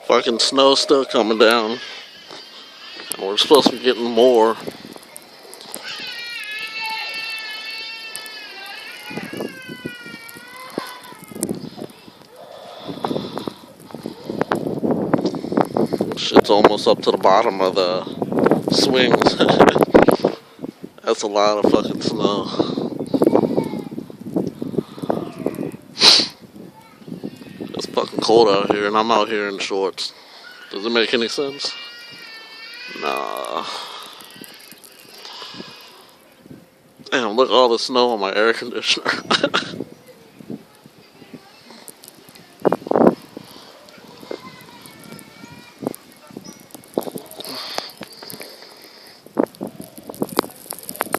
Fucking snow still coming down. And we're supposed to be getting more. Shit's almost up to the bottom of the swings. That's a lot of fucking snow. It's fucking cold out here and I'm out here in shorts. Does it make any sense? Nah. Damn, look at all the snow on my air conditioner.